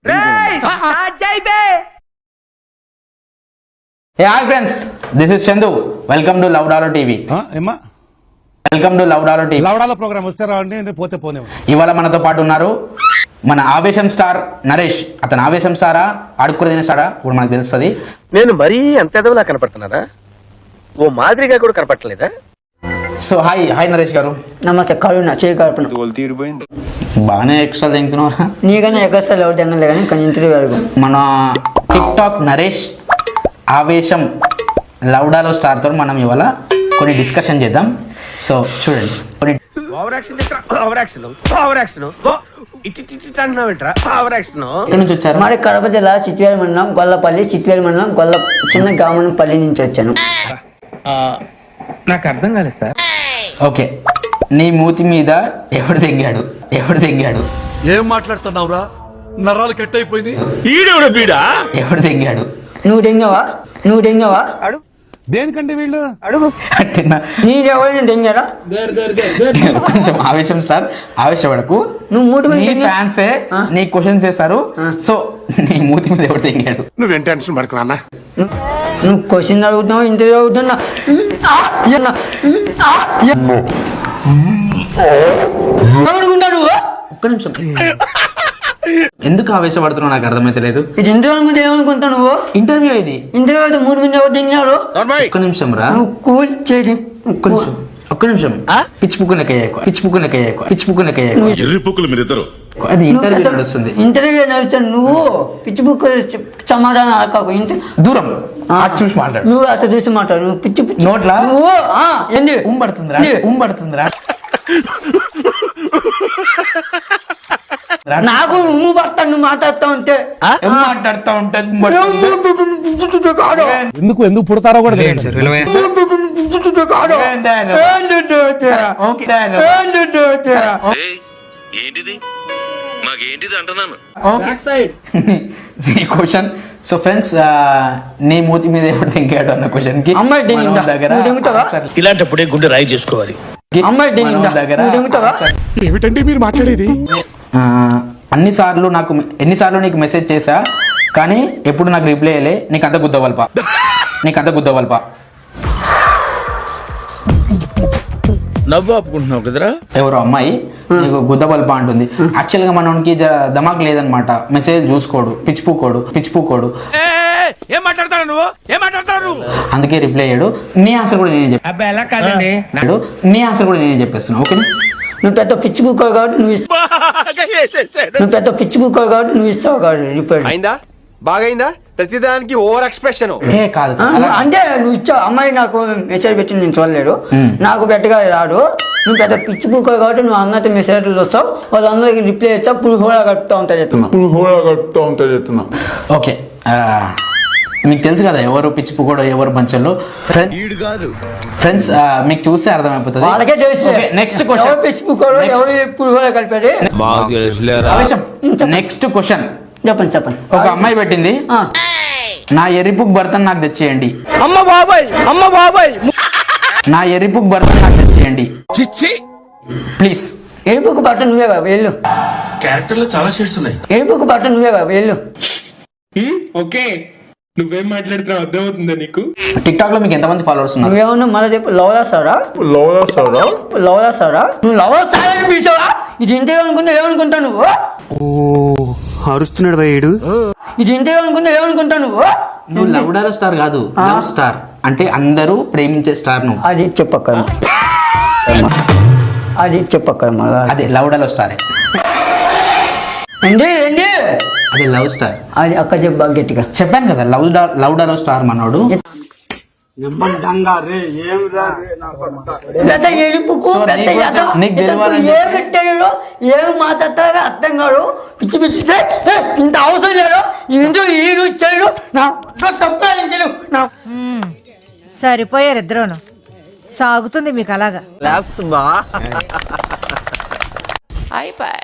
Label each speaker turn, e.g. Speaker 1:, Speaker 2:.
Speaker 1: Hi friends, this is Chandu. Welcome to love డాలో TV. Welcome to love డాలో TV.
Speaker 2: Love డాలో program వస్తే రావండి, పోతే పోనే.
Speaker 1: ఇవాళ మనతో పాటు ఉన్నారు మన ఆవేశం స్టార్ నరేష్. అతను ఆవేశం స్టారా, అడుక్కునే స్టారా ఇప్పుడు మనకు తెలుస్తుంది.
Speaker 3: నేను మరీ అంత ఎదవలా కనపడుతున్నారా? ఓ మాదిరిగా కూడా కనపడలేదా?
Speaker 1: సో హాయ్ హాయ్ నరేష్ గారు.
Speaker 4: నమస్తే. కరుణ చేయి కల్పన
Speaker 1: బాగానే ఎక్స్ట్రా తింటున్నారా?
Speaker 4: నీకన్నా ఎగస్ట్రా ఎవరు తినలే కానీ కానీ ఇంటర్వ్యూ
Speaker 1: మన టిక్ టాక్ నరేష్ ఆవేశం లౌడాలో స్టార్తో మనం ఇవాళ కొన్ని డిస్కషన్ చేద్దాం. సో చూడండి, కొన్ని ఎక్కడి నుంచి వచ్చారు?
Speaker 4: మరి కడప జిల్లా చిత్వేల మండలం గొల్లపల్లి, చిత్వేల మండలం చిన్న గ్రామం పల్లి నుంచి వచ్చాను.
Speaker 3: నాకు అర్థం కాలేదు సార్.
Speaker 1: ఓకే, నీ మూతి మీద ఎవడు తెంగాడు?
Speaker 2: ఏం మాట్లాడుతున్నావురా? నరాలు కట్ అయిపోయింది.
Speaker 1: ఎవడు తెంగాడు?
Speaker 4: నువ్వు డెంగావా అడుగు.
Speaker 2: దేనికంటే వీళ్ళు
Speaker 4: అడుగు. నీరెవరిని డెంగారా?
Speaker 1: కొంచెం ఆవేశం స్టార్, ఆవేశపడకు.
Speaker 4: నువ్వు మూడు
Speaker 1: నీ ఫ్యాన్సే నీ క్వశ్చన్స్ చేస్తారు. సో నీ మూతి మీద ఎవడు తెంగాడు?
Speaker 2: నువ్వేం టెన్షన్ పడుకున్నా అన్న.
Speaker 4: నువ్వు క్వశ్చన్ అడుగుతున్నావు, ఇంటర్వ్యూ అడుగుతున్నా. అనుకుంటా నువ్వు.
Speaker 1: ఒక్క నిమిషం, ఎందుకు ఆవేశపడుతున్నావు నాకు అర్థమైతలేదు.
Speaker 4: ఇది ఇంటర్వ్యూ అనుకుంటే ఏమనుకుంటా నువ్వు?
Speaker 1: ఇంటర్వ్యూ ఇది.
Speaker 4: ఇంటర్వ్యూ అయితే 3 మంది ఎవరు డెంగారు?
Speaker 1: ఒక్క నిమిషం రా,
Speaker 4: నువ్వు కూల్ చేయి.
Speaker 1: ఒక్క నిమిషం. పిచ్చి పుక్కునకయ్యాకు
Speaker 5: ఎర్రి పుక్కులు మీరిద్దరు.
Speaker 1: అది ఇంటర్వ్యూ నడుస్తుంది.
Speaker 4: ఇంటర్వ్యూ నడుస్తాను. నువ్వు పిచ్చి బుక్ సమాధానం కాకు.
Speaker 1: దూరం చూసి మాట్లాడు.
Speaker 4: నువ్వు అత చూసి మాట్లాడు. నువ్వు పిచ్చి
Speaker 1: నోట్లా
Speaker 4: నువ్వు ఏంది
Speaker 1: ఉమ్మడుతుందిరా.
Speaker 4: నాకు ఉమ్ము పడతాను నువ్వు మాట్లాడుతా ఉంటే.
Speaker 1: మాట్లాడుతా ఉంటే
Speaker 2: ఎందుకు పుడతారో కూడా తెలియదు.
Speaker 5: ఏంటిది మాకేంటిది అంటున్నాను.
Speaker 1: క్వశ్చన్. సో ఫ్రెండ్స్, నీ మూతి మీద ఎవరు తెంగాడు అన్న క్వశ్చన్ కి
Speaker 4: అమ్మాయి
Speaker 3: ఇలాంటప్పుడే గుండె రాయి చేసుకోవాలి.
Speaker 2: ఏమిటండి మీరు మాట్లాడేది?
Speaker 1: ఎన్నిసార్లు నీకు మెసేజ్ చేసా కానీ ఎప్పుడు నాకు రిప్లై అయ్యలే. నీకు అంత గుద్దవల్పా.
Speaker 5: నవ్వు ఆపుకుంటున్నావు కదరా.
Speaker 1: ఎవరో అమ్మాయి నీకు గుద్దబల్ప అంటుంది. యాక్చువల్ గా మనకి దమాక్ లేదనమాట. మెసేజ్ చూసుకోడు, పిచ్చిపూకోడు. అందుకే రిప్లై అయ్యాడు. నీ ఆన్సర్ కూడా నేనే చెప్పేస్తున్నా. ఓకేనా?
Speaker 4: నువ్వు పెద్ద పిచ్చి బుక్కలు కాబట్టి నువ్వు ఇస్తావు కాబట్టి రిపేర్
Speaker 3: బాగైందా? ప్రతిదానికి ఓవర్ ఎక్స్ప్రెషన్.
Speaker 1: కాదు
Speaker 4: అంటే నువ్వు ఇచ్చావు. అమ్మాయి నాకు మెసేజ్ పెట్టి నేను చూడలేడు, నాకు పెట్టగా రాడు. నువ్వు పెద్ద పిచ్చి బుక్కలు కాబట్టి నువ్వు అందరితో మెసేజ్లు వస్తావు, వాళ్ళందరికీ రిప్లై ఇస్తావు. పులిహోర కట్టుతూ ఉంటా చెప్తున్నా.
Speaker 1: ఓకే, మీకు తెలుసు కదా ఎవరు పిచ్చిపుకోడు ఎవరు మంచోళ్ళు. ఫ్రెండ్స్ మీకు చూస్తే అర్థమైపోతుంది.
Speaker 4: వాళ్ళకే తెలుసు.
Speaker 1: Next question.
Speaker 4: పిచ్చి బుక్కలు ఎవరు పులిహోర కలిపాడు?
Speaker 1: నెక్స్ట్ క్వశ్చన్
Speaker 4: చెప్పండి.
Speaker 1: ఒక అమ్మాయి పెట్టింది, నా ఎర్రిపుక్ బర్తన్ నాకు తెచ్చేయండి.
Speaker 3: అమ్మ బాబాయ్
Speaker 1: నా ఎర్రిపుక్ బర్తన్ నాకు తెచ్చేయండి ప్లీజ్.
Speaker 4: ఎరుపుకు బట్ట నువ్వే కదా వెళ్ళు.
Speaker 5: క్యారెక్టర్ లో చాలా షేడ్స్ ఉన్నాయి.
Speaker 4: ఎరుపుకు బట్ట నువ్వే కదా వెళ్ళు.
Speaker 6: ఓకే, నువ్వేం మాట్లాడుతున్నావు అర్థమవుతుందా నీకు?
Speaker 1: టిక్ టాక్ లో మీకు ఎంతమంది ఫాలోవర్స్ ఉన్నారు?
Speaker 4: నువ్వేమన్నా మళ్ళీ చెప్పు. లవలా సారా నువ్వు లవలా సారా అని పిలిచావా? ఇది ఇంటర్వ్యూ అనుకుంటే ఏమనుకుంటా నువ్వు?
Speaker 7: అరుస్తున్నాడు భయ్యుడు.
Speaker 4: ఇది ఇంటర్వ్యూ అనుకుంటే ఏమనుకుంటా నువ్వు?
Speaker 1: నువ్వు లౌడాలో స్టార్ కాదు, లవ్ స్టార్ అంటే అందరూ ప్రేమించే స్టార్. నువ్వు
Speaker 4: అది చెప్పక్కడ మళ్ళా.
Speaker 1: అదే లౌడాలో స్టారే.
Speaker 4: ఏంటి
Speaker 1: అదే లవ్ స్టార్.
Speaker 4: అది అక్క చెప్పు బాగా గట్టిగా.
Speaker 1: చెప్పాను కదా లౌడాలో స్టార్ మనోడు.
Speaker 4: ఏమి మాట్లాడతారో అర్థం కాదు. పిచ్చి ఇంత అవసరం లేదు. ఇంట్లో ఈడు ఇచ్చాడు
Speaker 8: సరిపోయారు ఇద్దరును. సాగుతుంది మీకు అలాగా.
Speaker 3: అయిపోయి